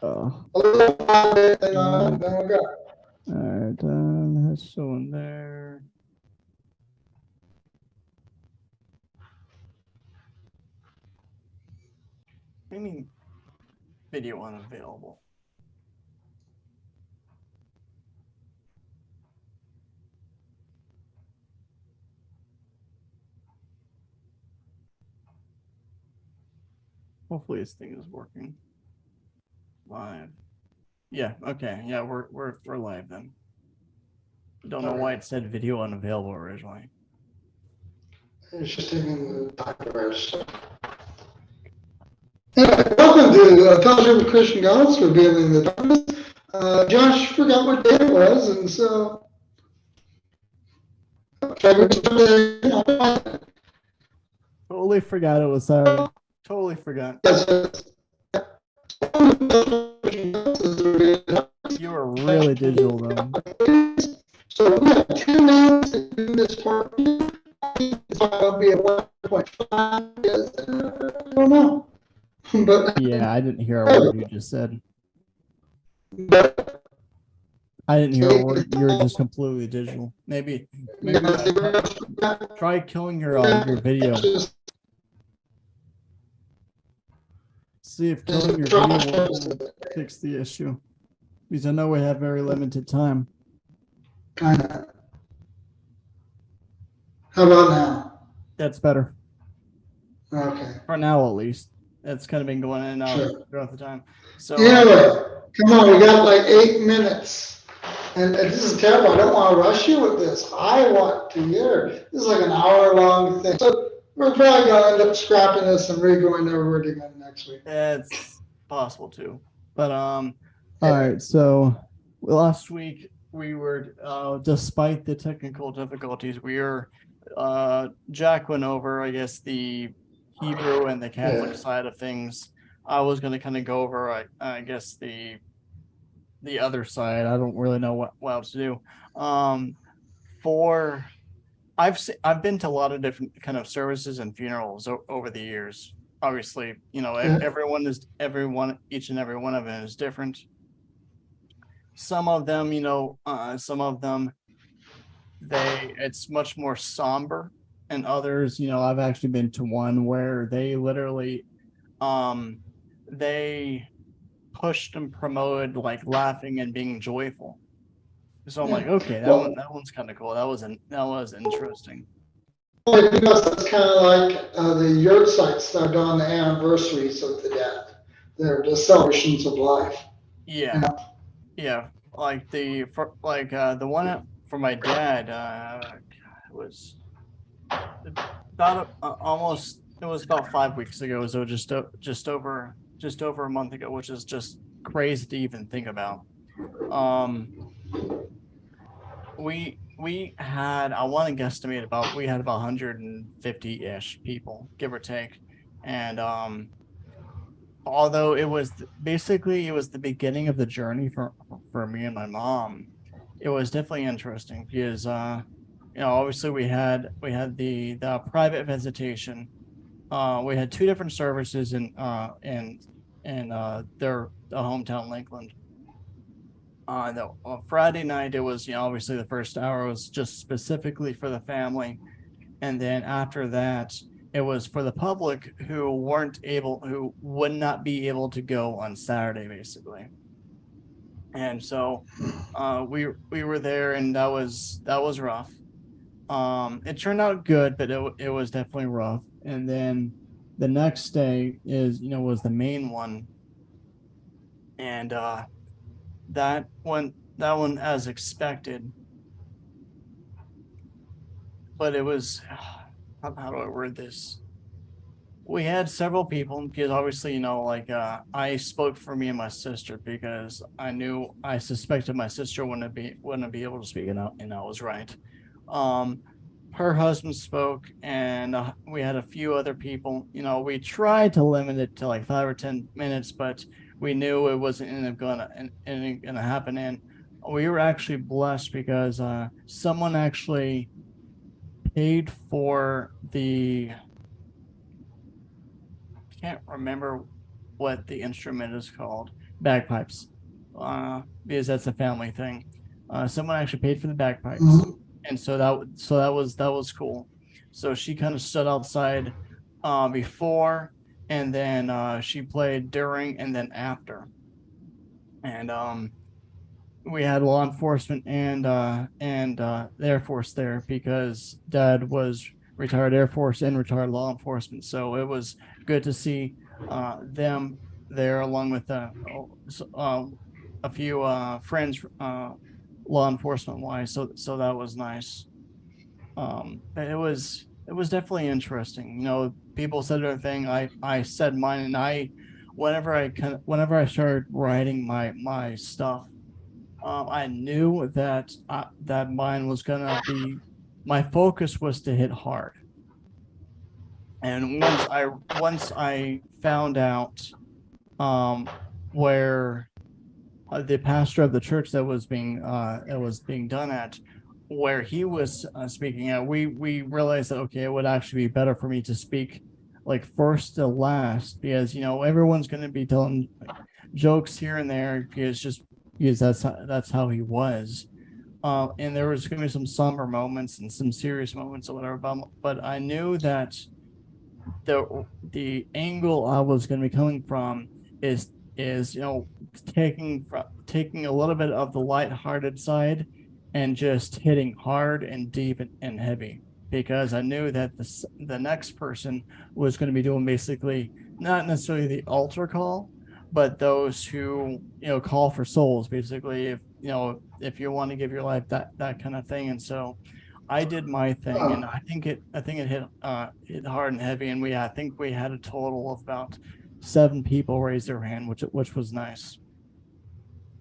Mm, Okay. all right, that's showing there. I mean, video unavailable. Hopefully this thing is working live. Yeah, okay. Yeah, we're live then. Don't know why Okay. it said video unavailable originally. It's just taking the time to register. Anyway, welcome to Fellowship of Christian Gods for Revealing the Darkness. Josh forgot what day it was, and so okay, we started. Totally forgot it was Saturday. Totally forgot. You were really digital though. So we have 2 minutes to do this part. It'll be a 1.5. I don't know. But, Yeah, I didn't hear a word you just said. but I didn't hear a word. You're just completely digital. Maybe try killing your video. See if killing your video will fix the issue. Because I know we have very limited time. kind of. How about now? That's better. Okay, For now at least. That's kind of been going in and out sure. throughout the time. So Anyway, come on, we got like 8 minutes. And this is terrible. I don't want to rush you with this. I want to hear. This is like an hour long thing. So we're probably going to end up scrapping this and re-going over it again next week. it's possible too. But all Yeah. right, so last week we were despite the technical difficulties, we were Jack went over, I guess, the Hebrew and the Catholic Yeah. side of things. I was going to kind of go over, I guess, the other side. I don't really know what else to do. For I've been to a lot of different kind of services and funerals over the years. Obviously, Yeah. everyone, each and every one of them is different. Some of them, some of them it's much more somber, and others, I've actually been to one where they literally, um, they pushed and promoted like laughing and being joyful. So I'm Yeah. like, okay, Well, that one's kind of cool. That was interesting. well, because that's kind of like the yurt sites that are on the anniversaries of the death. They're the celebrations of life. You Yeah, know? yeah. Like the one for my dad, was about almost it was about 5 weeks ago, so just over a month ago, which is just crazy to even think about. Um, we had, I want to guesstimate, about we had about 150-ish people, give or take, and although basically it was the beginning of the journey for me and my mom, it was definitely interesting because obviously we had the private visitation. We had two different services in their hometown Lakeland. On Friday night, it was, obviously the first hour was just specifically for the family, and then after that, it was for the public who would not be able to go on Saturday, basically. And so, we were there, and that was rough. It turned out good, but it was definitely rough. And then the next day was the main one, and that one as expected, but it was how do I word this? We had several people because obviously, like, I spoke for me and my sister because I suspected my sister wouldn't be able to speak, and I was right. Um, her husband spoke, and we had a few other people. We tried to limit it to like 5 or 10 minutes, but we knew it wasn't gonna happen. And we were actually blessed because someone actually paid for the can't remember what the instrument is called, bagpipes, because that's a family thing. Someone actually paid for the bagpipes, Mhm. and that was cool. So she kind of stood outside before, and then she played during and then after, and we had law enforcement and the Air Force there because Dad was retired Air Force and retired law enforcement. So it was good to see them there along with a few friends, law enforcement wise. So that was nice. It was definitely interesting. You know, people said their thing. I said mine, and whenever I started writing my stuff, I knew that that mine was gonna be my focus was to hit hard. And once I found out where the pastor of the church that was being done at, where he was speaking at, we realized that okay, it would actually be better for me to speak like first to last because you know everyone's going to be telling jokes here and there because that's how he was. And there was going to be some somber moments and some serious moments or whatever. But I knew that the angle I was going to be coming from is you know taking a little bit of the lighthearted side and just hitting hard and deep and heavy because I knew that the next person was going to be doing basically not necessarily the altar call, but those who you know call for souls basically if you know if you want to give your life that kind of thing. And so I did my thing, and Oh, I think it hit hard and heavy, and we I think we had a total of about 7 people raise their hand, which was nice.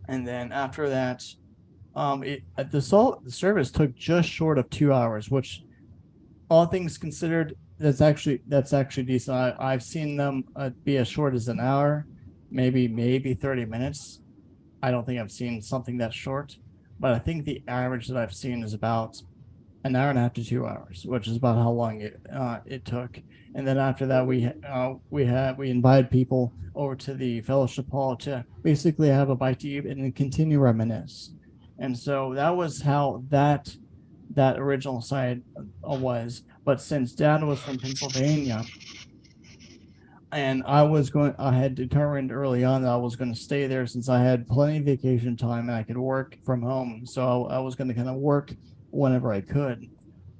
And then after that, the service took just short of 2 hours, which all things considered, that's actually decent. I've seen them be as short as an hour, maybe 30 minutes. I don't think I've seen something that short, but I think the average that I've seen is about an hour and a half to 2 hours, which is about how long it took. And then after that, we invited people over to the fellowship hall to basically have a bite to eat and then continue reminisce. And so that was how that original site was. But since Dad was from Pennsylvania, and I had determined early on that I was going to stay there since I had plenty of vacation time and I could work from home. So I was going to kind of work whenever I could.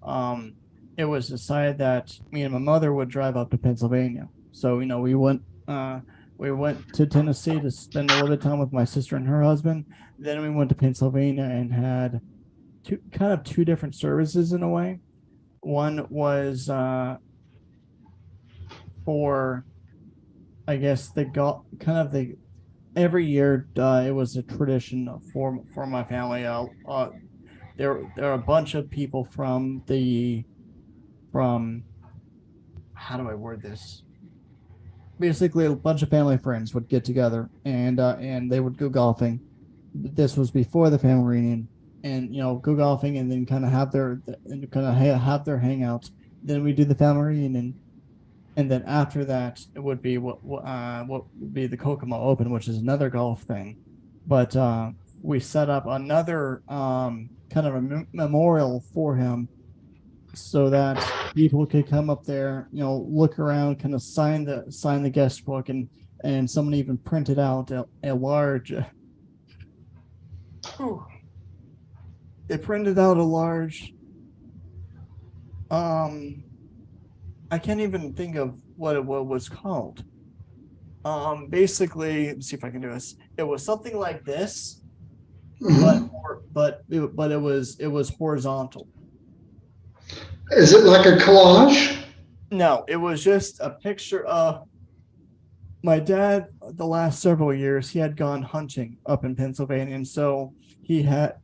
Um, it was decided that me and my mother would drive up to Pennsylvania. So, you know, we went to Tennessee to spend a little bit of time with my sister and her husband. Then we went to Pennsylvania and had two different services in a way. One was for I guess the kind of the every year it was a tradition for my family. There are a bunch of people from how do I word this? Basically, a bunch of family friends would get together and they would go golfing. This was before the family reunion, and you know go golfing and then kind of have their hangouts. Then we do the family reunion, and then after that it would be what would be the Kokomo Open, which is another golf thing. But we set up another kind of a memorial for him so that people could come up there, you know, look around, kind of sign the guest book, and someone even printed out a large. They printed out a large. Um, I can't even think of what was called. Basically, let's see if I can do this. It was something like this, but mhm. it was horizontal. Is it like a collage? No, it was just a picture of my dad. The last several years, he had gone hunting up in Pennsylvania, and so he had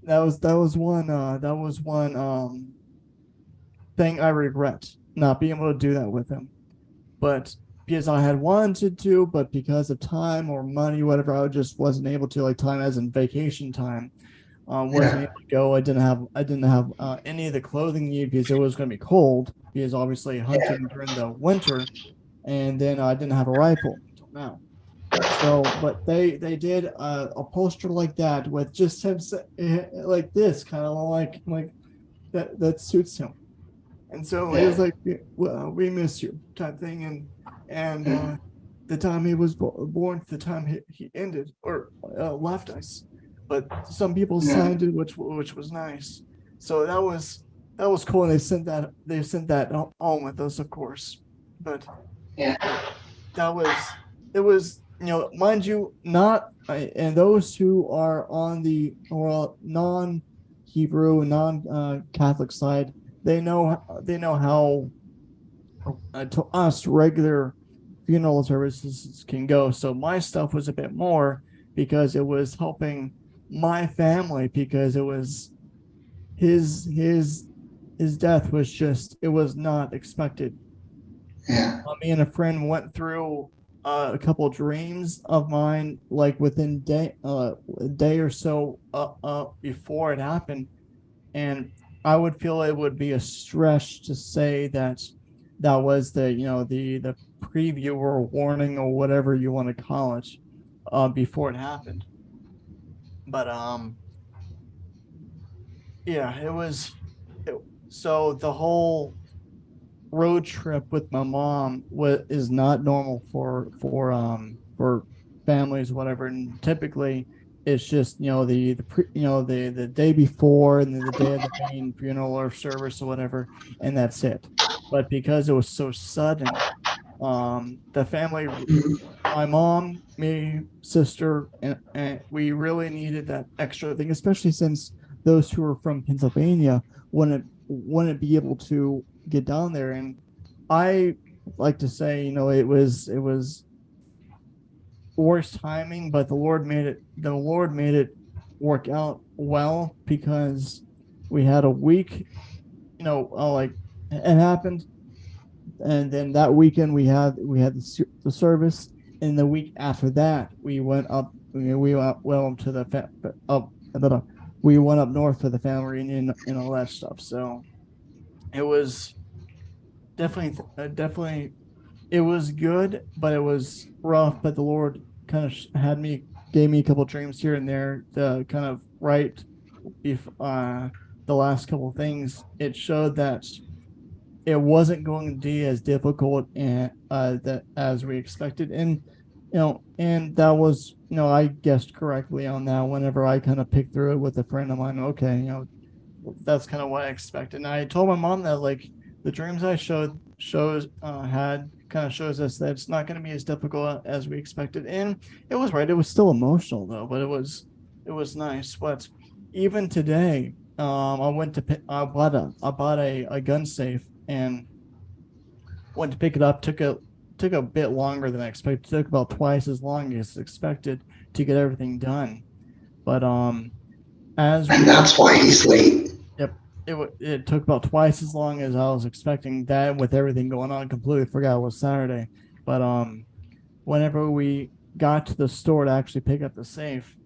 that was one thing I regret not being able to do that with him. But because I had wanted to, but because of time or money, whatever, I just wasn't able to. Like time as in vacation time, wasn't Yeah. able to go. I didn't have any of the clothing needed because it was going to be cold. Because obviously hunting during the winter, and then I didn't have a rifle until now. So, but they did a poster like that with just him like this, kind of like that suits him. And so it was Yeah. like, well, we miss you type thing. And the time he was born to the time he ended or left us. But some people Yeah. signed it, which was nice. So that was cool. And they sent that home with us, of course. But Yeah. but that was it was mind you, not and those who are on the or non-Hebrew, non-Catholic side, they know how to us regular funeral services can go. So my stuff was a bit more because it was helping my family because it was his his his death was just it was not expected. Yeah. Me and a friend went through a couple of dreams of mine, like within a day or so before it happened, and I would feel it would be a stretch to say that that was the preview or warning or whatever you want to call it before it happened. But yeah, it was. It, so the whole road trip with my mom is not normal for families whatever, and typically it's just the day before and then the day of the main funeral or service or whatever, and that's it. But because it was so sudden, the family, my mom, me, sister, and we really needed that extra thing, especially since those who are from Pennsylvania wouldn't be able to get down there. And I like to say, it was worst timing, but the Lord made it work out well because we had a week, like it happened, and then that weekend we had the service, and the week after that we went up. We went up to the up, we went up north for the family reunion and all that stuff. So it was definitely it was good, but it was rough. But the Lord kind of gave me a couple dreams here and there to kind of right if the last couple of things. It showed that it wasn't going to be as difficult and that as we expected, and that was I guessed correctly on that whenever I kind of picked through it with a friend of mine. Okay, that's kind of what I expected. And I told my mom that like the dreams I shows had kind of shows us that it's not going to be as difficult as we expected, and it was right. It was still emotional though, but it was nice. But even today, I bought a gun safe and went to pick it up. Took a bit longer than I expected. It took about twice as long as expected to get everything done. But as And we that's why he's late. Yep. It took about twice as long as I was expecting. That with everything going on, completely forgot it was Saturday. But whenever we got to the store to actually pick up the safe,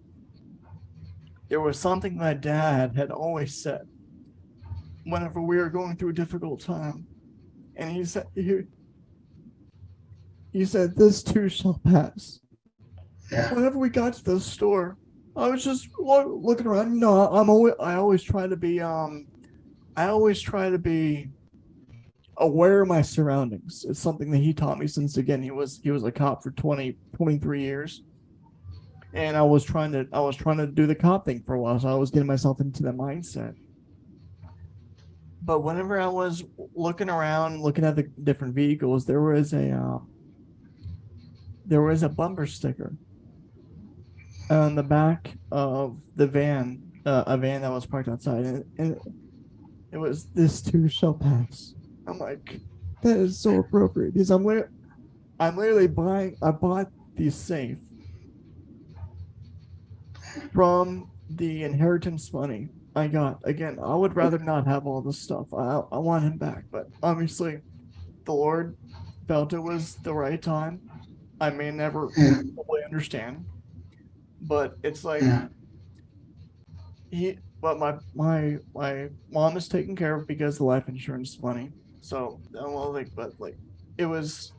there was something my dad had always said whenever we were going through a difficult time, and he said, "This too shall pass." Yeah. Whenever we got to the store, I was just looking around. I always try to be aware of my surroundings. It's something that he taught me since again he was a cop for 23 years. And I was trying to do the cop thing for a while, so I was getting myself into the mindset. But whenever I was looking around, looking at the different vehicles, there was a bumper sticker on the back of the van, a van that was parked outside, and it was "This too shall pass." I'm like, that is so appropriate because I'm literally buying. I bought the safe from the inheritance money I got. Again, I would rather not have all this stuff. I want him back, but obviously, the Lord felt it was the right time. I may never Yeah. fully understand, but it's like Yeah. but my mom is taken care of because of the life insurance money. So well, like, but like, it was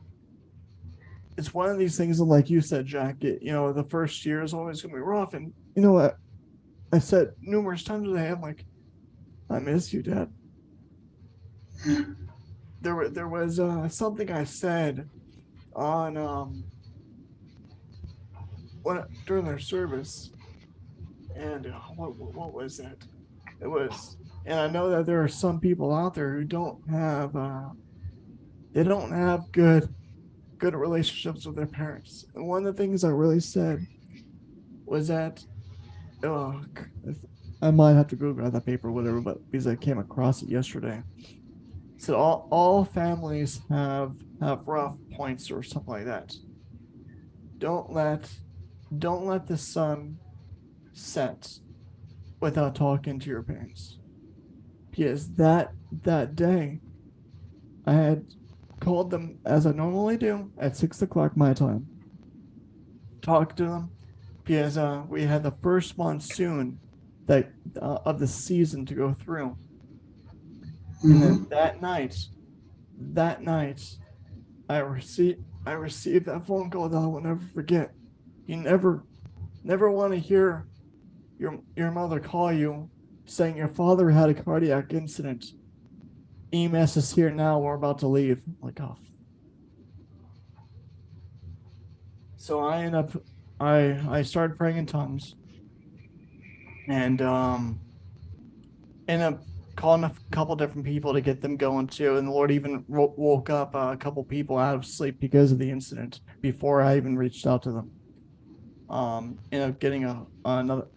it's one of these things that, like you said, Jack, the first year is always gonna be rough. And you know what? I said numerous times today, I'm like, I miss you, Dad. There was something I said on during their service, and what was that? It was, and I know that there are some people out there who don't have good relationships with their parents. And one of the things I really said was that, oh, I might have to go grab that paper or whatever, but because I came across it yesterday. So all families have rough points or something like that. Don't let don't let the sun set without talking to your parents. Because that day I had called them as I normally do at 6 o'clock my time. Talked to them because we had the first monsoon that of the season to go through, and then Mm-hmm. that night, I received that phone call that I will never forget. You never want to hear your mother call you saying your father had a cardiac incident. EMS is here now. We're about to leave. I'm like, oh. So I started praying in tongues, and ended up calling a couple different people to get them going too. And the Lord even woke up a couple people out of sleep because of the incident before I even reached out to them. Ended up getting a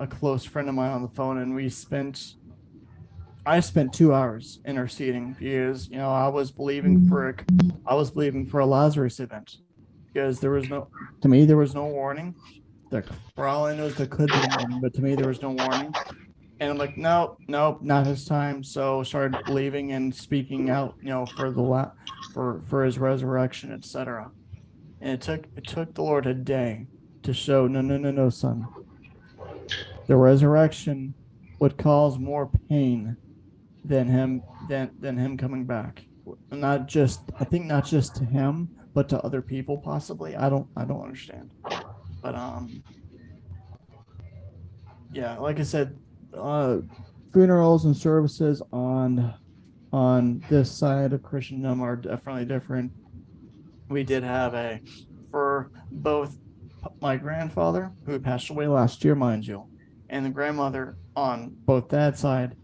close friend of mine on the phone, and I spent 2 hours interceding because I was believing for a Lazarus event because there was no warning. For all I know, there could be warning, but to me there was no warning. And I'm like, nope, nope, not his time. So started believing and speaking out, for for his resurrection, etc. And it took the Lord a day to show, no, no, no, no, son. The resurrection would cause more pain than him coming back. Not just I think not just to him, but to other people possibly. I don't understand. But yeah, like I said, uh funerals and services on this side of Christendom are definitely different. We did have for both my grandfather, who passed away last year, mind you, and the grandmother on both that side,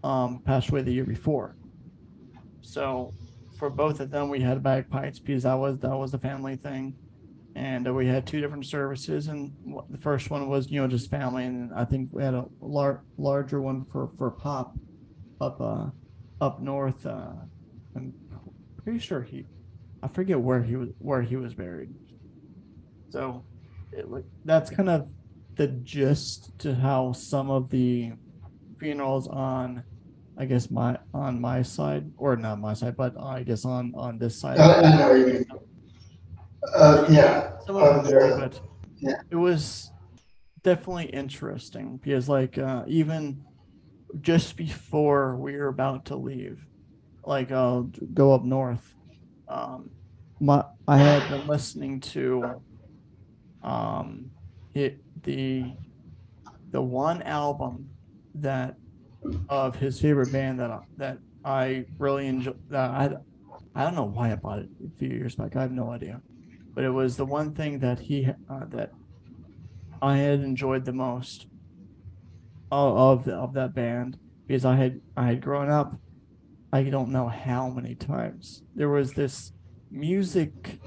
passed away the year before. So for both of them, we had bagpipes because that was the family thing, and we had two different services. And the first one was just family, and I think we had a larger one for pop up up north. I'm pretty sure I forget where he was buried. So that's kind of the gist to how some of the funerals on my side, or not my side, but I guess on this side of I know you. Yeah. some of them vary, The but yeah. it was definitely interesting because even just before we were about to leave, go up north, um I had been listening to it the one album that of his favorite band that I really enjoy. That I don't know why I bought it a few years back. I have no idea, but it was the one thing that I had enjoyed the most of that band because I had grown up. I don't know how many times there was this music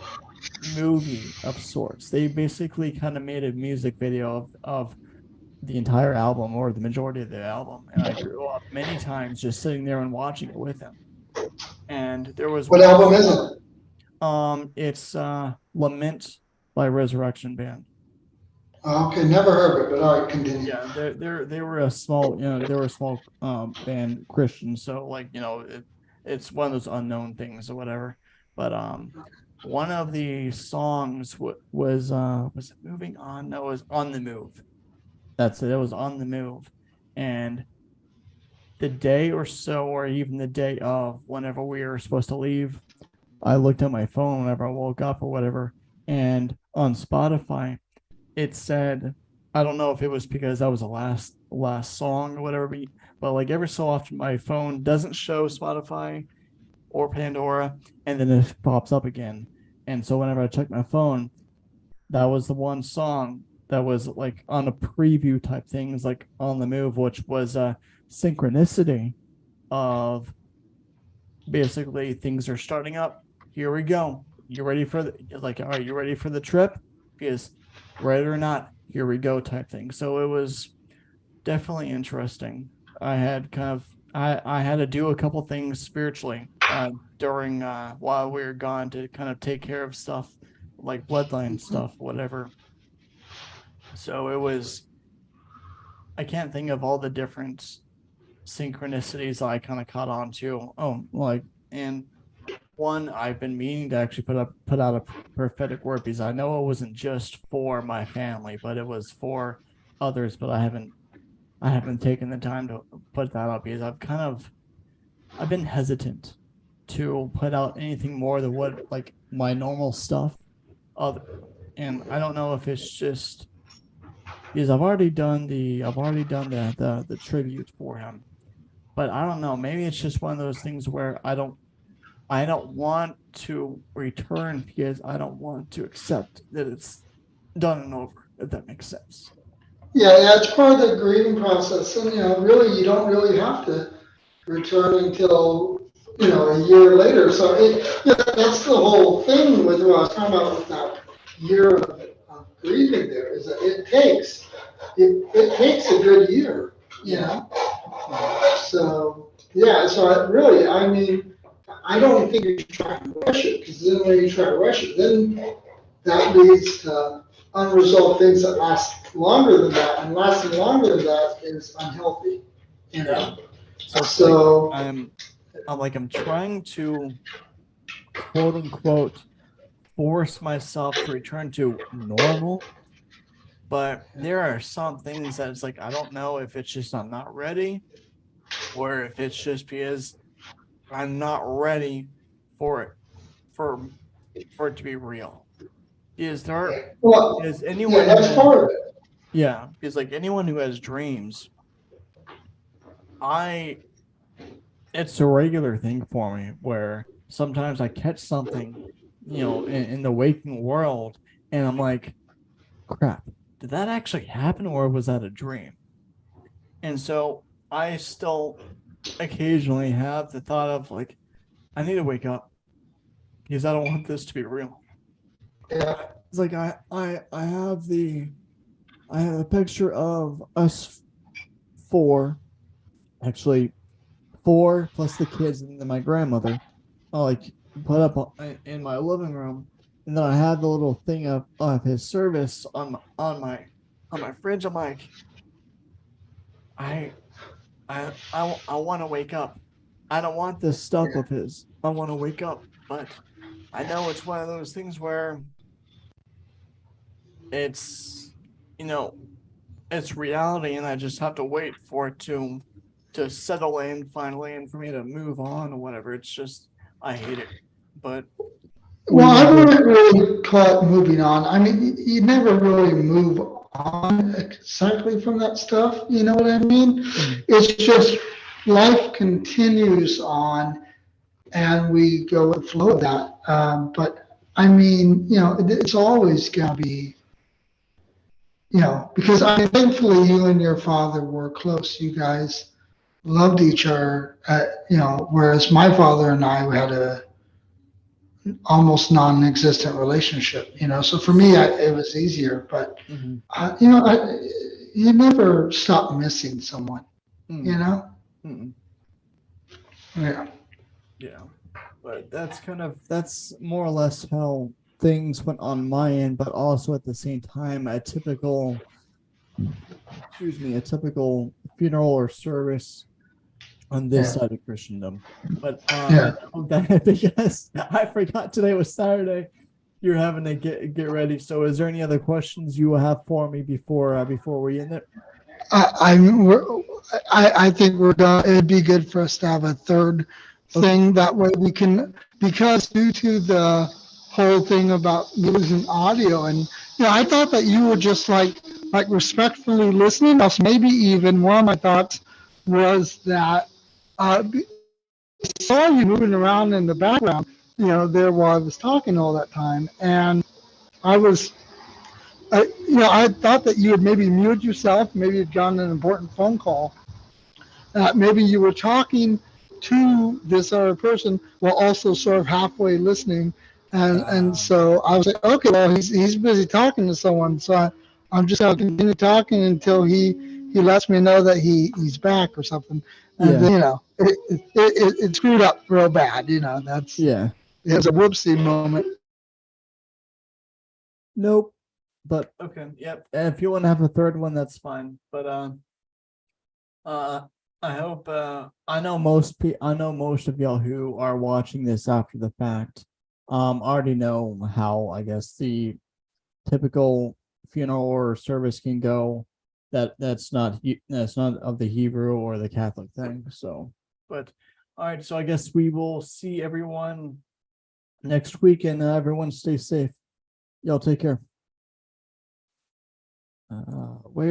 movie of sorts. They basically kind of made a music video of the entire album or the majority of the album, and I grew up many times just sitting there and watching it with him. And there was What one album is song. it? It's Lament by Resurrection Band. Okay, never heard of it, but all right, continue. Yeah, they were a small, they were a small band, Christian, so it's one of those unknown things or whatever. But one of the songs was it Moving On? No, it was On the Move. That's it. It was On the Move. And the day or so, or even the day of, whenever we were supposed to leave, I looked at my phone whenever I woke up or whatever, and on Spotify, it said, I don't know if it was because that was the last song or whatever, but like every so often my phone doesn't show Spotify or Pandora, and then it pops up again. And so whenever I check my phone, that was the one song that was like on a preview type things, like on the move, which was a synchronicity of basically things are starting up. Here we go. You ready for are you ready for the trip? Because ready or not, here we go type thing. So it was definitely interesting. I had kind of I had to do a couple things spiritually during while we were gone to kind of take care of stuff like bloodline stuff, whatever. So it was, I can't think of all the different synchronicities I kind of caught on to. Oh, like, and one I've been meaning to actually put out a prophetic word, because I know it wasn't just for my family, but it was for others. But I haven't taken the time to put that out because I've been hesitant to put out anything more than what like my normal stuff. Other, and I don't know if it's just because I've already done the tribute for him, but I don't know. Maybe it's just one of those things where I don't want to return because I don't want to accept that it's done and over. If that makes sense. Yeah, it's part of the grieving process, and really, you don't really have to return until a year later. So that's the whole thing with what I was talking about with that year of grieving. There is that it takes a good year, So yeah, so I mean, I don't think you should try to rush it, because then when you try to rush it, then that leads to unresolved things that last longer than that, and lasting longer than that is unhealthy. You know. So it's So like I'm trying to quote unquote force myself to return to normal, but there are some things that it's like I don't know if it's just I'm not ready, or if it's just because I'm not ready for it for it to be real. Is there well, is yeah, anyone who that's has, part of it. yeah, because like anyone who has dreams, I it's a regular thing for me where sometimes I catch something, in the waking world, and I'm like, crap, did that actually happen or was that a dream? And so I still occasionally have the thought of like, I need to wake up because I don't want this to be real. Yeah. It's like I have a picture of us four, actually four plus the kids and then my grandmother, like put up in my living room, and then I had the little thing of his service on my fridge. I'm like, I I want to wake up. I don't want this stuff of his. I want to wake up, but I know it's one of those things where it's you know it's reality, and I just have to wait for it to settle in finally, and for me to move on or whatever. It's just I hate it, but we Well, I will get. wouldn't really call it moving on. I mean, you never really move on exactly from that stuff. You know what I mean? Mhm. It's just life continues on, and we go with the flow of that. But I mean, it's always gonna be, because I mean, thankfully you and your father were close. You guys loved each other. Whereas my father and I had a almost non-existent relationship. So for me, it was easier. But Mhm. you never stop missing someone. You Mhm. know? Mhm. Yeah. Yeah, but that's more or less how things went on my end, but also at the same time, a typical funeral or service on this Yeah. side of Christendom. But Yeah. because I forgot today was Saturday, you're having to get ready. So, is there any other questions you will have for me before we end it? I we're, I think we're gonna. It'd be good for us to have a third Okay. thing. That way we can, because due to the whole thing about losing audio. And I thought that you were just like respectfully listening. Else, maybe even one of my thoughts was that I saw you moving around in the background, there while I was talking all that time, and I was. I thought that you had maybe muted yourself, maybe you'd gotten an important phone call, maybe you were talking to this other person while also sort of halfway listening, and so I was like, okay, well he's busy talking to someone, so I'm just gonna continue talking until he lets me know that he's back or something, and Yeah. then it screwed up real bad, that's Yeah. it was a whoopsie moment. Nope. But okay. Yep. If you want to have a third one, that's fine. But uh, I hope I know most of y'all who are watching this after the fact already know how, I guess, the typical funeral or service can go. That's not of the Hebrew or the Catholic thing. So, but all right. So I guess we will see everyone next week, and everyone stay safe. Y'all take care. Where